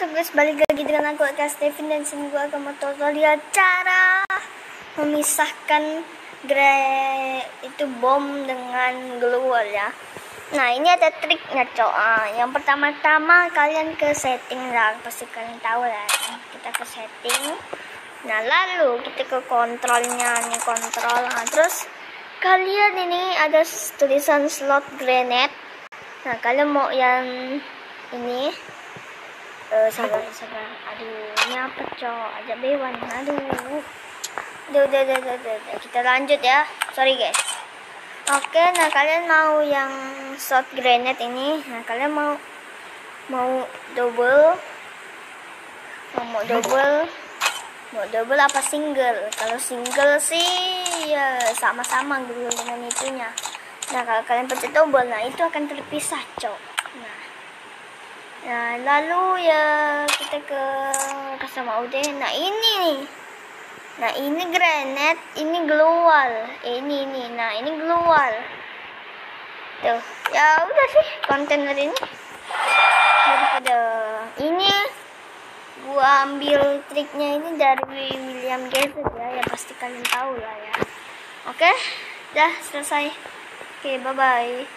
Halo guys, balik lagi dengan aku Kak Stevin, dan sini gue akan tutorial cara memisahkan bom dengan glue wall ya. Nah, ini ada triknya cok. Yang pertama-tama kalian ke setting lah, pasti kalian tahu lah. Kita ke setting. Nah, lalu kita ke kontrolnya nih, kontrol. Nah, terus kalian ini ada tulisan slot grenade. Nah, kalian mau yang ini. Sabar. Aduh, ini apa cok? Aja bewan. Aduh. Udah. Kita lanjut ya. Sorry guys. Oke, nah kalian mau yang shot grenade ini. Nah, kalian mau double. Mau double apa single? Kalau single sih ya sama-sama gitu dengan itunya. Nah, kalau kalian pencet double, nah itu akan terpisah cok. Nah, lalu ya kita ke custom audio. Nah, ini nih. Nah, ini granite, ini glue wall. Ini. Nah, ini glue wall. Tuh. Ya udah sih kontainer ini. Daripada ini gua ambil triknya ini dari William Gazette ya. Ya pasti kalian tahu lah ya. Oke? Dah selesai. Oke, bye-bye.